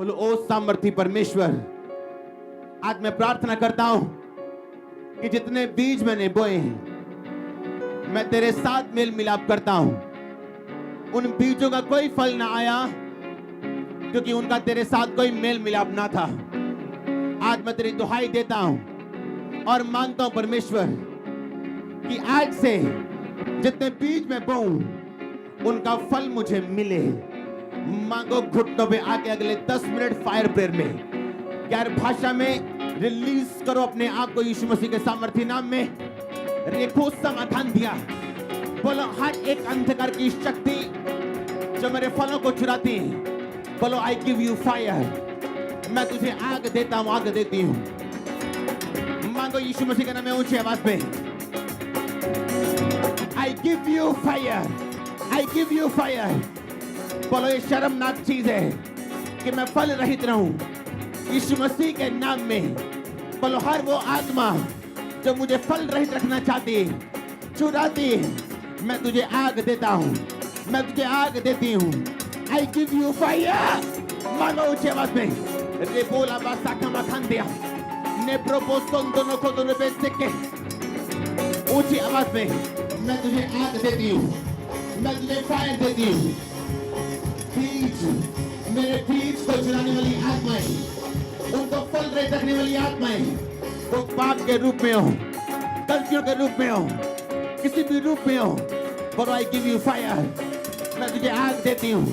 बोलो ओ सामर्थी परमेश्वर, आज मैं प्रार्थना करता हूं कि जितने बीज मैंने बोए हैं मैं तेरे साथ मेल मिलाप करता हूं। उन बीजों का कोई फल ना आया क्योंकि उनका तेरे साथ कोई मेल मिलाप ना था। आज मैं तेरी दुहाई देता हूं और मांगता हूं परमेश्वर कि आज से जितने बीज मैं बोऊं उनका फल मुझे मिले। मांगो घुटनों पे आके अगले 10 मिनट फायर प्रेयर में गैर भाषा में रिलीज करो अपने आप को यीशु मसीह के सामर्थी नाम में। रेखो समाधान दिया। बोलो हर एक अंधकार की शक्ति जो मेरे फलों को चुराती है, बोलो आई गिव यू फायर। मैं तुझे आग देता हूं, आग देती हूं। मांगो यीशु मसीह के नाम में ऊंची आवाज में, आई give you fire, I give you fire. बोलो ये शर्मनाक चीज है कि मैं फल रहित रहूं यीशु मसीह के नाम में। बोलो हर वो आत्मा जो मुझे फल रहित रखना चाहती है, चुराती है, मैं तुझे आग देता हूं, मैं तुझे आग देती हूं। आई गिव यू फायर। मानो ऊंची आवाज में, रे बोला बासा कमा खान दिया ने प्रोपोस्टोन दोनों को दोनों पे सिक्के। ऊंची आवाज में, मैं तुझे आग देती हूं, मैं तुझे फायर देती हूं। बीज, मेरे बीज को चुराने वाली आत्माएं, उनको फल रहित रखने वाली आत्माएं, वो पाप के रूप में हो, गलतियों के रूप में हो, किसी भी रूप में हो, बोलो आई गिव यू फायर। मैं तुझे आग देती हूँ,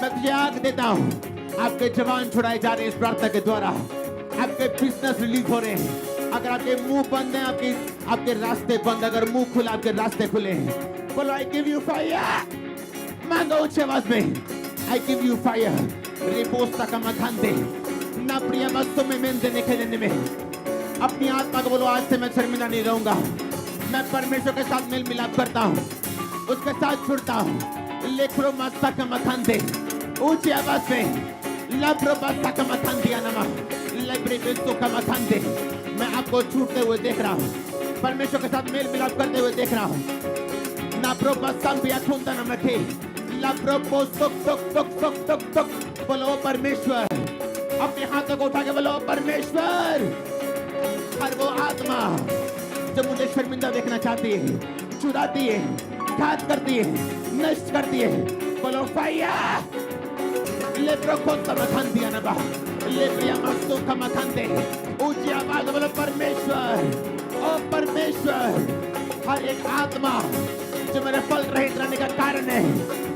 मैं तुझे आग देता हूँ। आपके जवान छुड़ाए जा रहे हैं इस प्रार्थना के द्वारा। आपके बिजनेस रिलीज हो रहे हैं। अगर आपके मुंह बंद है, आपके रास्ते बंद, अगर मुंह खुला आपके रास्ते खुले हैं। बोलो आई गिव यू फायर। मांगो ऊंची आवाज में, आई गिव यू फायर। रिपोस्टा का मखान दे ना प्रिय मस्तों में मेंदे निकलने में। अपनी आत्मा को बोलो आज से मैं शर्मिंदा नहीं रहूंगा। मैं परमेश्वर के साथ मेल मिलाप करता हूँ, उसके साथ जुड़ता हूँ। लेखरो मास्ता का मखान दे ऊंची आवाज में, लब्रो मास्ता का मखान दिया नमा लाइब्रेरी बेस्तों का मखान दे। मैं आपको छूटते हुए देख रहा हूँ, परमेश्वर के साथ मेल मिलाप करते हुए देख रहा हूँ। ना प्रो मस्ताम भी अखुंदा न रखे, लब्रो पोस्तोक तोक तोक तोक तोक तोक। बोलो परमेश्वर, अपने हाथों को उठा के बोलो परमेश्वर। हर वो आत्मा जो मुझे शर्मिंदा देखना चाहती है, चुराती है, घात करती है, नष्ट करती है, बोलो फायर। ले प्रखों का मखान दिया ना बा, ले प्रिया मस्तों का मखान दे। ऊंची आवाज बोलो परमेश्वर, ओ परमेश्वर। हर एक आत्मा जो मेरे फल रहित रहने का कारण है,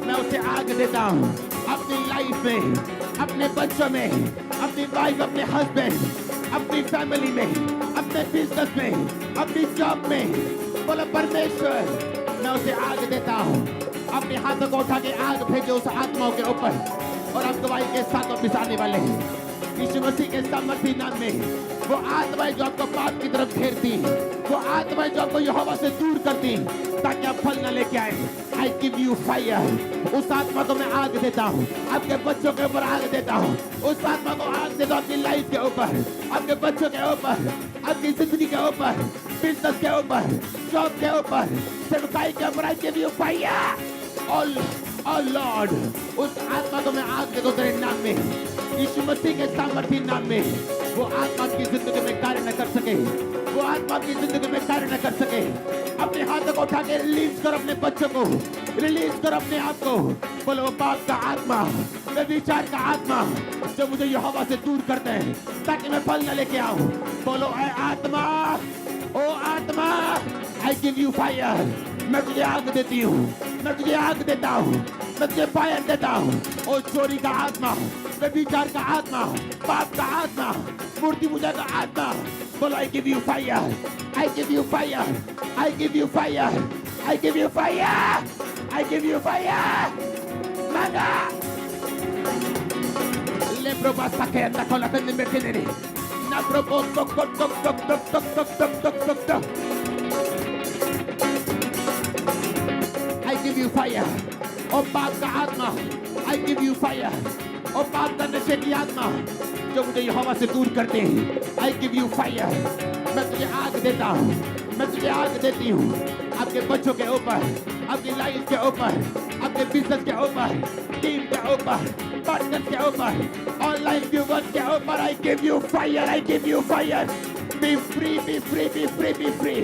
मैं उसे आग देता हूँ। अपनी लाइफ में, अपने बच्चों में, अपनी वाइफ, अपने हस्बैंड, अपनी फैमिली में, अपने बिजनेस में, अपनी जॉब में, बोलो परमेश्वर मैं उसे आग देता हूँ। अपने हाथों को उठा के आग भेजो उस आत्माओं के ऊपर, और आप गवाही के साथ पिसाने वाले हैं यीशु मसीह के सामर्थी नाम में। वो आत्माएं जो आपको पाप की तरफ घेरती, वो आत्माएं जो आपको यहोवा से दूर करती ताकि आप फल न लेके आए, आई गिव यू फायर। उस आत्मा को मैं आग देता हूँ, आपके बच्चों के ऊपर आग देता हूँ। उस आत्मा को आग देता हूँ आपकी लाइफ के ऊपर, आपके बच्चों के ऊपर, आपकी जिंदगी के ऊपर, बिजनेस के ऊपर, जॉब के ऊपर, सेवकाई के ऊपर, I give you fire. O Lord, उस आत्मा को मैं आग देता हूँ तेरे नाम में, यीशु मसीह के सामर्थी नाम में। वो आत्मा की जिंदगी में कार्य न कर सके, वो आत्मा की जिंदगी में कार्य न कर सके। अपने हाथों को उठा के रिलीज करो अपने बच्चों को, रिलीज करो अपने आप को। बोलो पाप का आत्मा, व्यभिचार का आत्मा जो मुझे यहोवा से दूर करते हैं ताकि मैं फल न लेके आऊं। बोलो ऐ आत्मा, ओ आत्मा, आई गिव यू फायर। मैं तुझे आग देती हूँ, मैं तुझे आग देता हूँ, मैं तुझे फायर देता हूँ। ओ चोरी का आत्मा, व्यभिचार का आत्मा, पाप का आत्मा, मूर्ति पूजा का आत्मा, बोलो आई give you fire, I give you fire, I give you fire, I give you fire, I give you fire. मांगा ले प्रोबा सके अंदर खोला करने में बैठे नहीं ना प्रोबो टक टक टक टक टक टक टक टक टक टक। I give you fire, ओ पाप का आत्मा, I give you fire, ओ पाप का नशे की आत्मा जो मुझे यहोवा से दूर करते हैं, I give you fire। मैं तुझे आग देता हूँ, मैं तुझे आग देती हूँ आपके बच्चों के ऊपर, आपकी लाइफ के ऊपर, आपके बिजनेस के ऊपर, टीम के ऊपर, पॉडकास्ट के ऊपर, ऑनलाइन व्यूवर्स के ऊपर, I give you fire, I give you fire. Be free, be free, be free, be free.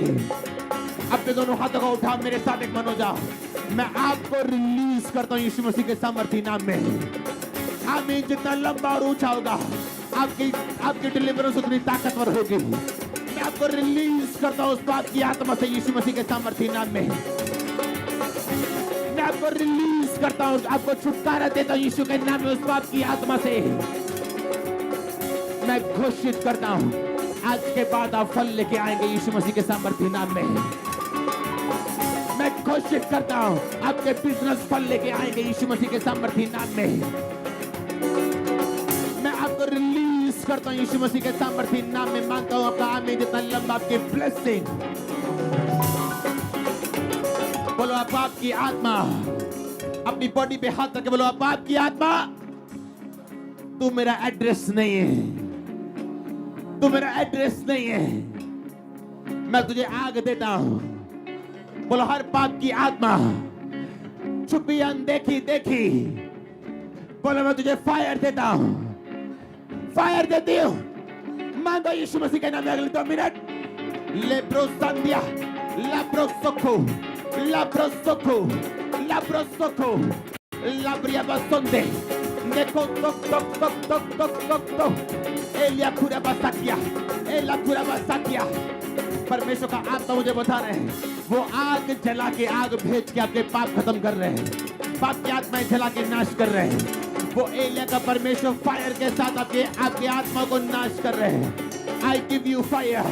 अपने दोनों हाथों को उठा, मेरे साथ एक मनो जाओ। मैं आपको रिलीज करता हूँ यीशु मसीह के सामर्थी नाम में। आमीन। जितना लंबा और ऊंचा होगा, आपकी डिलीवरेंस उतनी ताकतवर होगी। मैं आपको रिलीज करता हूँ उस बात की आत्मा से यीशु मसीह के सामर्थी नाम में। मैं आपको रिलीज करता हूँ, आपको छुटकारा देता हूँ यीशु के नाम में उस बात की आत्मा से। मैं घोषित करता हूँ, आज के बाद आप फल लेके आएंगे यीशु मसीह के सामर्थी नाम में। मैं घोषित करता हूँ, आपके बिजनेस फल लेके आएंगे यीशु मसीह के सामर्थी नाम में। मैं आपको रिलीज करता हूँ यीशु मसीह के सामर्थी नाम में। मांगता हूँ आपका आमीन। जितना लंबा आपकी ब्लेसिंग, बोलो आप आपकी आत्मा, अपनी बॉडी पे हाथ रख के बोलो आप आपकी आत्मा, तू मेरा एड्रेस नहीं है, तू मेरा एड्रेस नहीं है। मैं तुझे आग देता हूं। बोलो हर पाप की आत्मा, छुपी अनदेखी देखी, बोलो मैं तुझे फायर देता हूं, फायर देती हूं। मांगो यीशु मसीह के नाम में अगले 2 मिनट। लेब्रो संध्या, लाब्रो सोखो, लाब्रो सोखो, लाब्रो सोखो, लाब्रिया बसंदे, neko tok tok tok tok tok tok tok एलिया खुरा बसाकिया, एला खुरा बसाकिया। परमेश्वर का आत्मा मुझे बता रहे हैं, वो आग जला के, आग भेज के आपके पाप खत्म कर रहे हैं, पाप की आत्माएं जला के नाश कर रहे हैं। वो एलिया का परमेश्वर फायर के साथ आपके आत्मा को नाश कर रहे हैं। आई give you fire,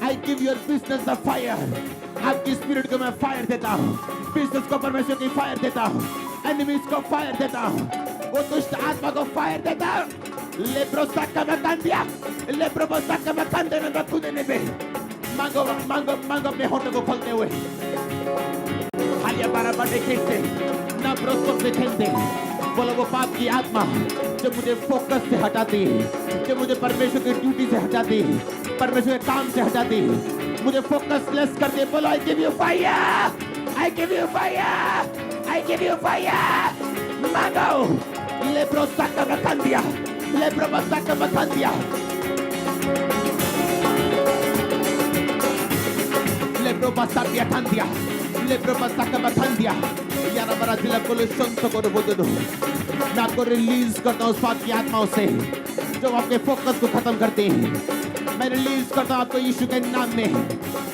I give your business the fire. आपकी स्पिरिट को मैं फायर देता हूँ, बिजनेस को परमेश्वर की फायर देता हूँ, एनिमीज को फायर देता हूँ, वो दुष्ट आत्मा को फायर देता हूँ। लेब्रोसा का मकान दिया, लेब्रोसा का मकान देने में खुदे ने बे। मांगो मांगो मांगो अपने होठों को खोलते हुए। हालिया बारा बड़े खेलते, ना ब्रोसो पे खेलते। बोलो वो पाप की आत्मा जो मुझे फोकस से हटाती है, जो मुझे परमेश्वर की ड्यूटी से हटाती है, परमेश्वर के काम से हटाती है, मुझे फोकस लेस करती है। बोलो आई give you fire, I give you fire, I give you fire. मांगो लेब्रोसा का मकान दिया, लेब्रोसा का मकान दिया, लेब्रोसा दिया खान दिया, लेब्रोसा का मकान दिया। यारा बरा जिला पुलिस संतो को बोल दो। मैं आपको रिलीज करता हूँ उस पाप की आत्माओं से जो आपके फोकस को खत्म करते हैं। मैं रिलीज करता हूँ आपको यीशु के नाम में।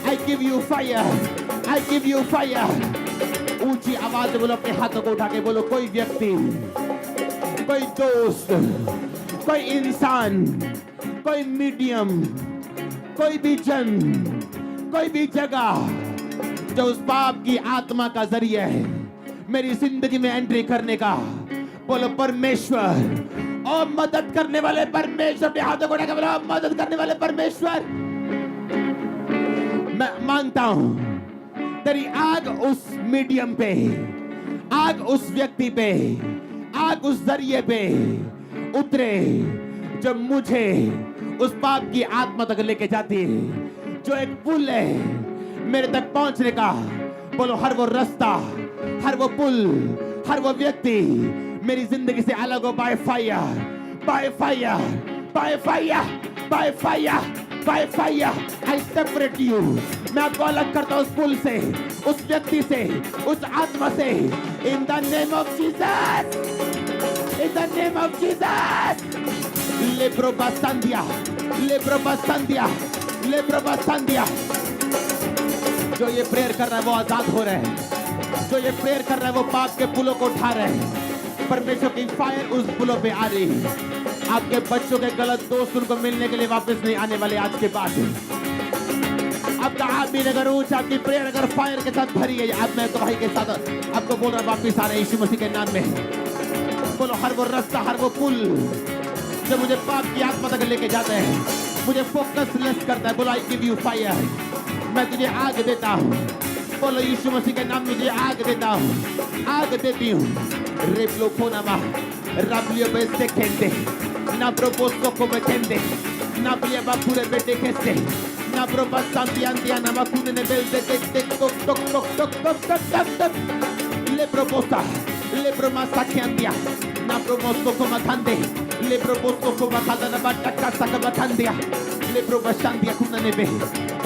आई give you fire, I give you fire. ऊंची आवाज में बोलो, अपने हाथों को उठा के बोलो, कोई व्यक्ति, कोई दोस्त, कोई इंसान, कोई मीडियम, कोई भी जन, कोई भी जगह जो उस पाप की आत्मा का जरिया है मेरी जिंदगी में एंट्री करने का, बोलो परमेश्वर और मदद करने वाले परमेश्वर। अपने हाथों को उठा के बोलो, मदद करने वाले परमेश्वर। मैं मांगता हूं तेरी आग उस मीडियम पे, आग उस व्यक्ति पे, आग उस जरिए पे उतरे जो मुझे उस पाप की आत्मा तक लेके जाती है, जो एक पुल है मेरे तक पहुंचने का। बोलो हर वो रास्ता, हर वो पुल, हर वो व्यक्ति मेरी जिंदगी से अलग हो। Bye fire, by fire, by fire, by fire, by fire. I separate you. मैं आपको अलग करता हूं उस पुल से, उस व्यक्ति से, उस आत्मा से। In the name of Jesus, in the name of Jesus. लेब्रो बसंदिया, लेब्रो बसंदिया, लेब्रो बसंदिया। जो ये प्रेयर कर रहा है वो आजाद हो रहे हैं, जो ये प्रेयर कर रहा है वो पाप के पुलों को उठा रहे हैं। परमेश्वर की फायर उस पुलों पे आ रही है। आपके बच्चों के गलत दोस्त उनको मिलने के लिए वापस नहीं आने वाले आज के बाद। आपका आमीन अगर ऊंचा, आपकी प्रेयर अगर फायर के साथ भरी है, आप मैं गवाही के साथ आपको बोल रहा हूं वापस आ रहे हैं यीशु मसीह के नाम में। बोलो हर वो रास्ता, हर वो पुल जो मुझे पाप की आत्मा तक लेके जाते हैं, मुझे फोकस लेस करता है। बोलो आई गिव यू फायर, मैं तुझे आग देता हूँ। बोलो यीशु मसीह के नाम में मुझे आग देता हूँ, आग देती हूँ। रेपलो खोनामा राबलियो बेस्ते खेलते ना प्रोपोस्को को बेखेंदे ना प्रिया बापुरे बेटे खेस्ते ना प्रोपा सांतियांतिया ना माकुने ने बेलते टेक टोक टोक टोक टोक टोक टोक टोक टोक ले प्रोपोसा ले प्रोमा साखियांतिया Na promosto como cande. Le proposto como cada na batta casa का बखंदिया. Le probashandiया कुना नेबे.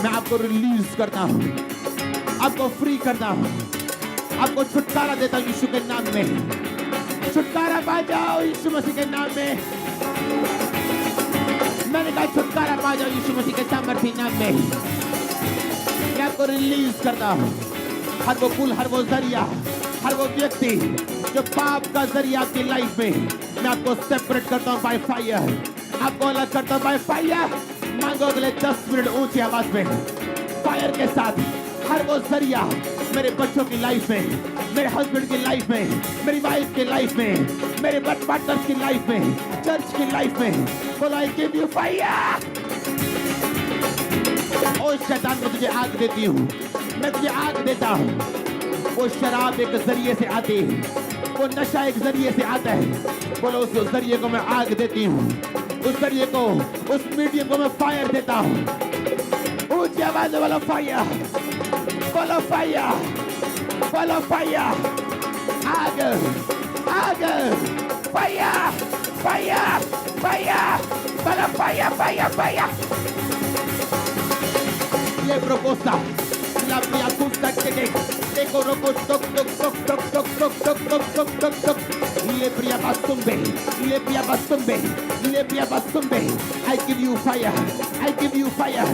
मैं आपको रिलीज करता हूँ. आपको फ्री करता हूँ. आपको छुटकारा देता हूँ यीशु के नाम में. छुटकारा पा जाओ यीशु मसीह के नाम में. मैंने कहा छुटकारा पा जाओ यीशु मसीह के सामर्थ्य नाम में. मैं आपको रिलीज करता हूँ. हर वो पुल, हर वो जरिया, हर वो व्यक्ति जो पाप का जरिया आपकी लाइफ में, मैं आपको सेपरेट करता हूँ बाय फायर. आपको अलग करता हूँ बाय फायर. मांगो अगले 10 मिनट ऊंची आवाज में फायर के साथ. हर वो जरिया मेरे बच्चों की लाइफ में, मेरे हस्बैंड की लाइफ में, मेरी वाइफ की लाइफ में, मेरे पार्टनर्स की लाइफ में, चर्च की लाइफ में, बोलो आई गिव यू फायर. ओ शैतान, मैं तुझे आग देती हूँ. मैं तुझे आग देता हूँ. वो शराब एक जरिए से आती है, वो नशा एक जरिए से आता है. बोलो उस जरिए को मैं आग देती हूँ. उस जरिए को, उस मीडियम को मैं फायर देता हूँ. ऊंची आवाज वाला फायर. बोलो फायर. बोलो फायर. आग, आग, फायर, फायर, फायर. बोलो fire, fire, fire. Le proposta, la mia punta che decoro con toc toc toc toc toc toc toc toc toc toc toc. Le pria bastumbe, le pria bastumbe, le pria bastumbe. I give you fire, I give you fire.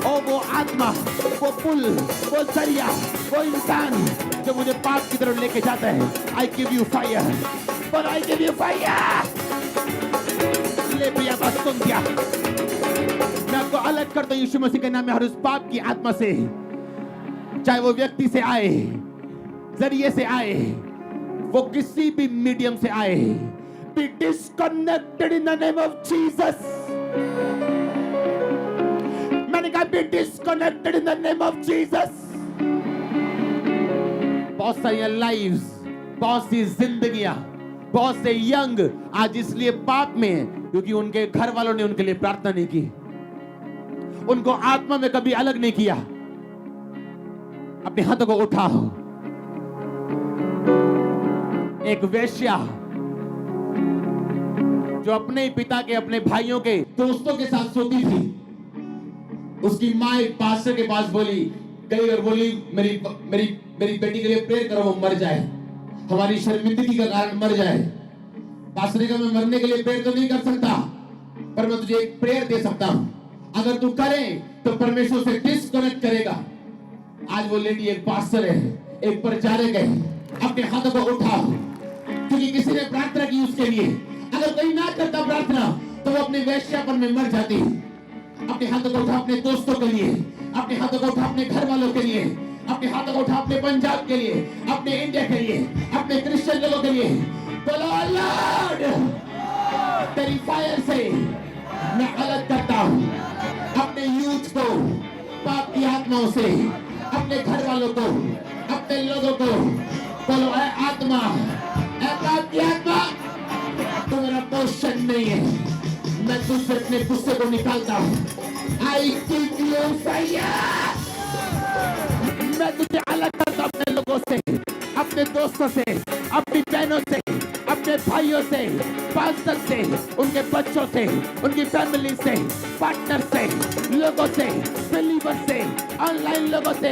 ओ वो आत्मा, वो पुल, वो जरिया, वो इंसान जो मुझे पाप की तरफ लेके जाता है. I give you fire, but I give you fire. ले पया बस्तुंदिया. मैं आपको अलग करता हूँ यीशु मसीह के नाम में हर उस पाप की आत्मा से, चाहे वो व्यक्ति से आए, जरिए से आए, वो किसी भी मीडियम से आए. Be disconnected in the name of Jesus. मैंने कहा be disconnected in the name of Jesus. बहुत सारी लाइव्स, बहुत सी जिंदगियां, बहुत से यंग आज इसलिए पाप में हैं क्योंकि उनके घर वालों ने उनके लिए प्रार्थना नहीं की, उनको आत्मा में कभी अलग नहीं किया. अपने हाथों को उठाओ. एक वेश्या जो अपने पिता के, अपने भाइयों के, दोस्तों के साथ सोती थी, उसकी माँ एक पास्टर के पास गई और बोली मेरी मेरी मेरी बेटी के लिए प्रेयर करो, वो मर जाए, हमारी शर्मिंदगी का कारण मर जाए. पास्टर ने कहा मैं मरने के लिए प्रेयर तो नहीं कर सकता, पर मैं तुझे एक प्रेयर दे सकता हूं. अगर तू करे तो परमेश्वर से डिस्कनेक्ट करेगा. आज वो लेडी एक पास्टर है, एक प्रचारक है. अपने हाथों को उठाओ क्योंकि किसी ने प्रार्थना की उसके लिए. अगर कोई ना करता प्रार्थना तो वो अपने वेश्यापन में मर जाती. अपने हाथों को उठा अपने दोस्तों के लिए, अपने हाथों को उठा अपने घर वालों के लिए, अपने हाथों को उठा अपने पंजाब के लिए, अपने इंडिया के लिए, अपने क्रिश्चियन लोगों के लिए. बोलो लॉर्ड, तेरी फायर से मैं अलग करता हूं अपने यूथ को पाप की आत्माओं से, अपने घर वालों को, अपने लोगों को. बोलो ऐ आत्मा, ऐ पाप की आत्मा, तू मेरा पोषण नहीं है. मैं तुझसे अपने गुस्से को निकालता हूं. आई गिव यू फायर. मैं तुझे अलग करता हूं अपने लोगों से, अपने दोस्तों से, अपनी बहनों से, अपने भाइयों से, पास्टर से, उनके बच्चों से, उनकी फैमिली से, पार्टनर से, लोगों से, बिलीवर से, ऑनलाइन लोगों से.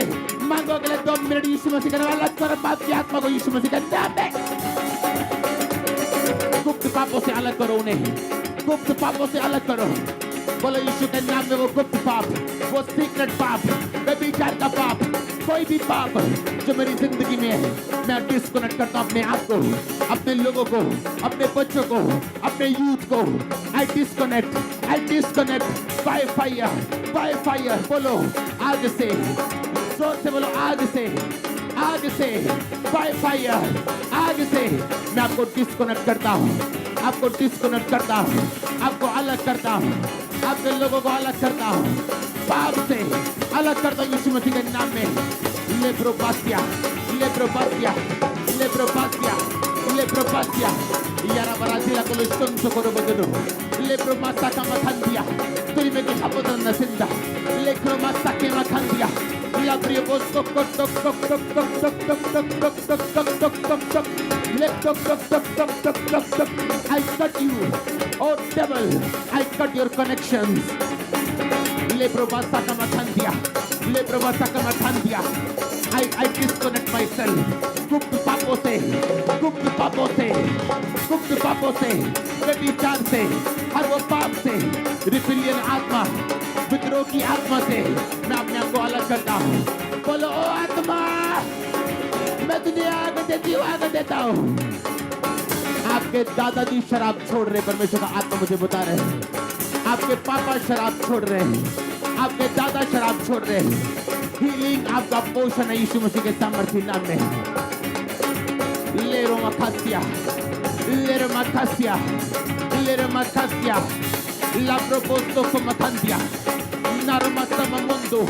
मांगो अगले 2 मिनट यीशु मसीह का अलग करो पाप की आत्मा को यीशु मसीह का नाम में. गुप्त पापों से अलग करो उन्हें, गुप्त पापों से अलग करो. बोलो यीशु के नाम में वो गुप्त पाप, वो सीक्रेट पाप, व्यभिचार का पाप, कोई भी पाप जो मेरी जिंदगी में है, मैं डिस्कनेक्ट करता हूं अपने आप को, अपने लोगों को, अपने बच्चों को, अपने यूथ को. I disconnect by fire, by fire. बोलो आग से, जोर से बोलो आग से, आग से, बाय फायर, आग से. मैं आपको डिस्कनेक्ट करता हूं, आपको डिस्कनेक्ट करता हूं, आपको अलग करता हूं, आपके लोगों को अलग करता हूं, पाप से अलग करता हूं यीशु मसीह के नाम में. लेप्रोपासिया, लेप्रोपासिया, लेप्रोपासिया, लेप्रोपासिया. यारा बराजीला को स्टोन करो बदलो. लेप्रोमासा का मखंदिया, तुरी में की हापोतन नसिंदा. लेप्रोमासा के मखंदिया. La brio toc toc toc toc toc toc toc toc toc toc toc toc toc toc toc. Let tuk tuk tuk tuk tuk tuk tuk. I cut you. Oh devil, I cut your connections. Le probasa kamathandia. Le probasa kamathandia. I disconnect myself. गुप्त पापों से, गुप्त पापों से, गुप्त पापों से, व्यभिचार से, हर वो पाप से, रिबेलियन आत्मा, विद्रोह की आत्मा से मैं अपने आप को अलग करता हूँ। बोलो ओ आत्मा, मैं तुझे आग देती हूँ, आग देता हूँ। आपके दादाजी शराब छोड़ रहे, परमेश्वर का आत्मा मुझे बता रहे हैं। आपके पापा शराब छोड़ रहे हैं, आपके दादा शराब छोड़ रहे हैं। हीलिंग आपका पोषण है यीशु मसीह के सामर्थ्य नाम में। Lero Macasia, Lero Macasia, Lero Macasia, La Proposto Comatandia, Narmatama Mundo.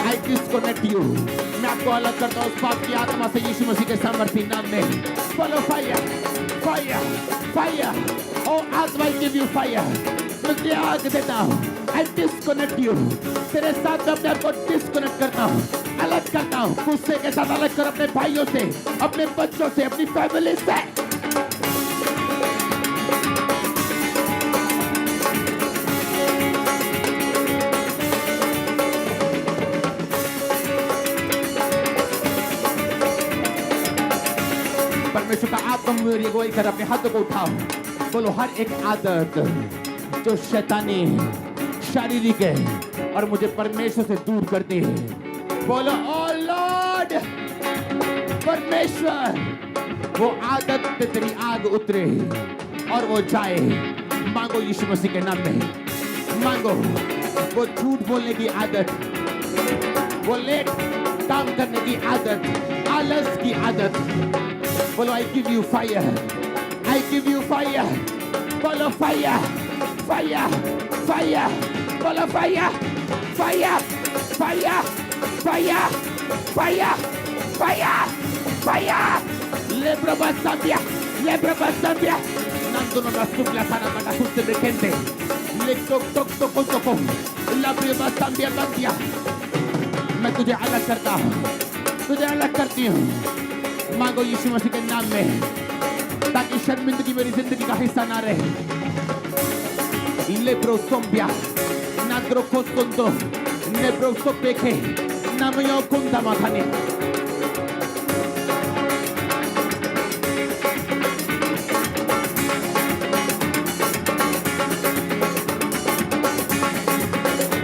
I disconnect you. मैं आपको अलग करता हूँ उस पाप की आत्मा से यीशु मसीह के सामर्थ्य नाम में। Follow fire, fire, fire. Oh आत्मा, I give you fire. मैं तुझे आग देता हूँ। I disconnect you. तेरे साथ मैं अपने आप को डिस्कनेक्ट करता हूँ, अलग करता हूँ। गुस्से के साथ अलग कर, अपने भाइयों से, अपने बच्चों से, अपनी फैमिली से। परमेश्वर का आत्मा मेरी अगुवाई कर, अपने हाथों को उठाओ। बोलो हर एक आदत जो शैतानी शारीरिक है और मुझे परमेश्वर से दूर करती है, बोलो ओ लॉर्ड परमेश्वर, वो आदत पे तेरी आग उतरे और वो जाए। मांगो यीशु मसीह के नाम में, मांगो। वो झूठ बोलने की आदत, वो लेट काम करने की आदत, आलस की आदत, बोलो आई give you fire, I give you fire. बोलो फायर, फायर, फायर, बोलो fire, fire, fire, fire, fire, fire, fire. Lebra Zambia, Lebra Zambia. Nando non assume la sana ma tutte le gente. Le toc toc toc toc. La prima Zambia Zambia. मैं तुझे अलग करता हूँ, तुझे अलग करती हूँ। मांगो यीशु मसीह के नाम में, ताकि शर्मिंदगी मेरी जिंदगी का हिस्सा ना रहे। Lebro Zambia, Nandro Kostondo, Nebro Sopeke, Namayo Kunda Makane.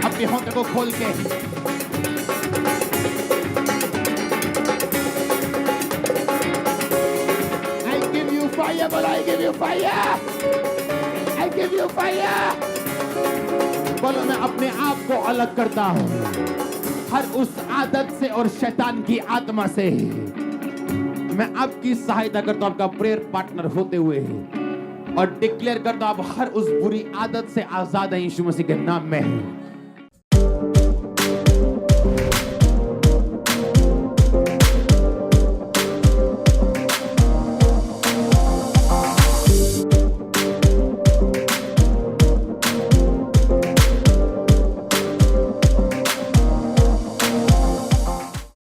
अपने होंठ को खोल के I give you fire, but I give you fire. I give you fire. बोलो मैं अपने आप को अलग करता हूँ हर उस आदत से और शैतान की आत्मा से। मैं आपकी सहायता करता हूँ आपका प्रेयर पार्टनर होते हुए और डिक्लेयर करता हूँ आप हर उस बुरी आदत से आजाद हैं यीशु मसीह के नाम में।